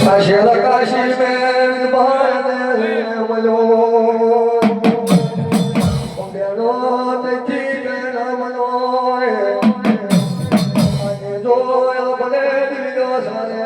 કાશી મેં બાળને મળ્યો બેનો તેથી બેના મનોય અને જોયો ભલે દિવ્યો સારે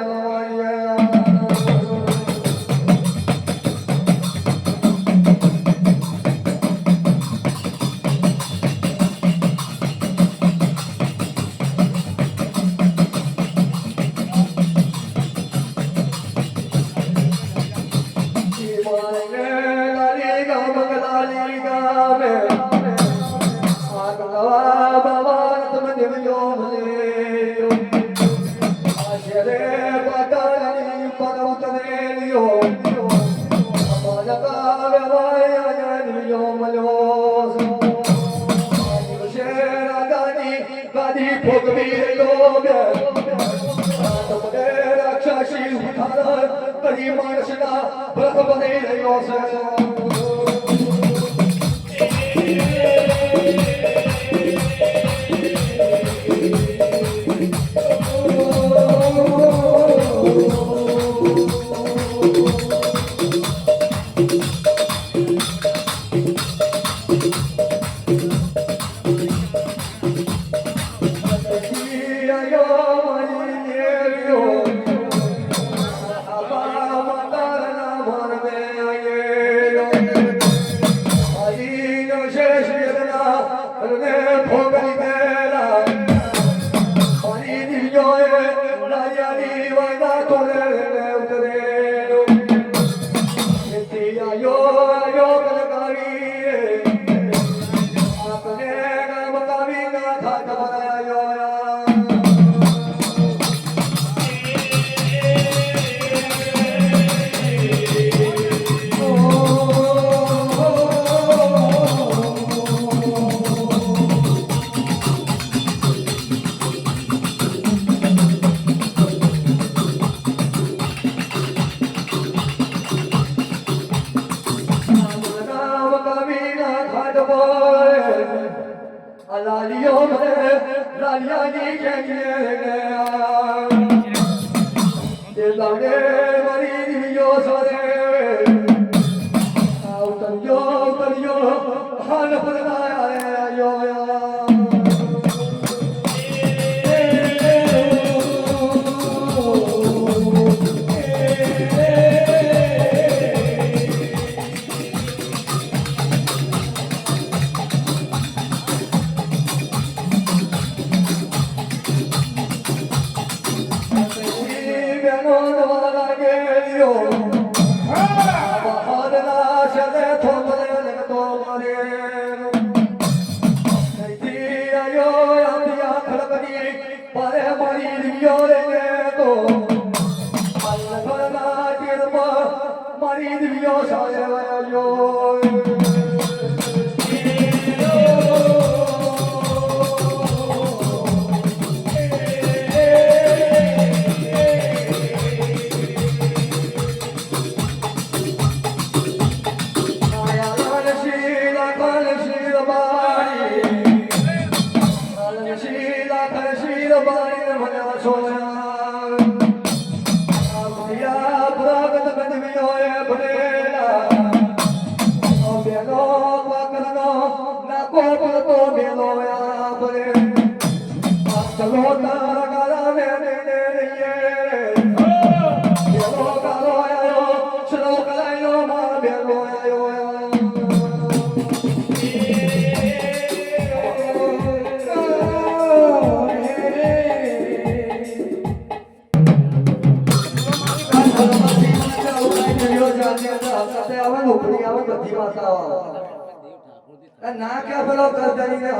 ના ક્યાં પેલો કરીને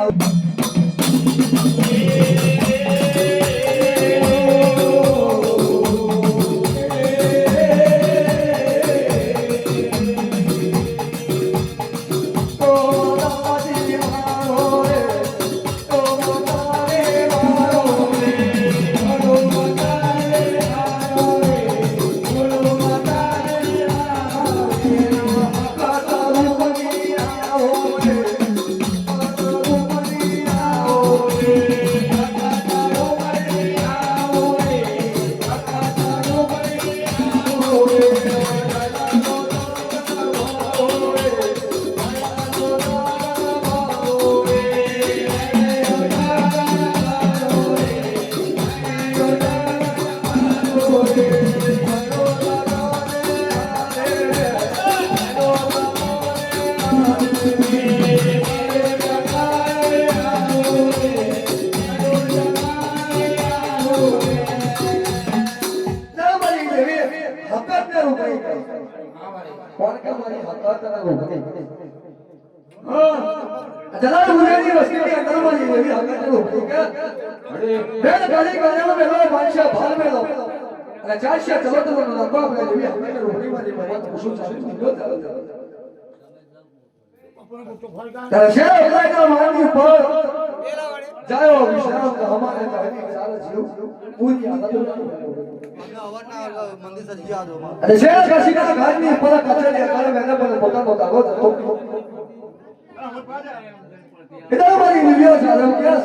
રૂપડી કોણ કે મારી હકાત અને રૂપડી હા જલાલ મુરેની વસ્તીની અંદર મારી એવી હકાત અને રૂપડી કે બેન ગાડી ગાડીનો મેલો બાદશાહ ભાલ મેલો અને ચારશા ચવતનો લખો આપણે એવી હકાત અને રૂપડી મારી મત પૂછું ચાલુ થયો ત્યારે શેર ઉલાઈના માની પર જાયો વિશ્રામ તો હમારે કહેની ચાલે જીવ પૂરી આદત મંદિર સજી આદો અને શેર કાશીના ઘાટની પર કચેરી કરે મેને પર પોતાનો કાગળ હતો इधर हमारी वीडियो सारा क्या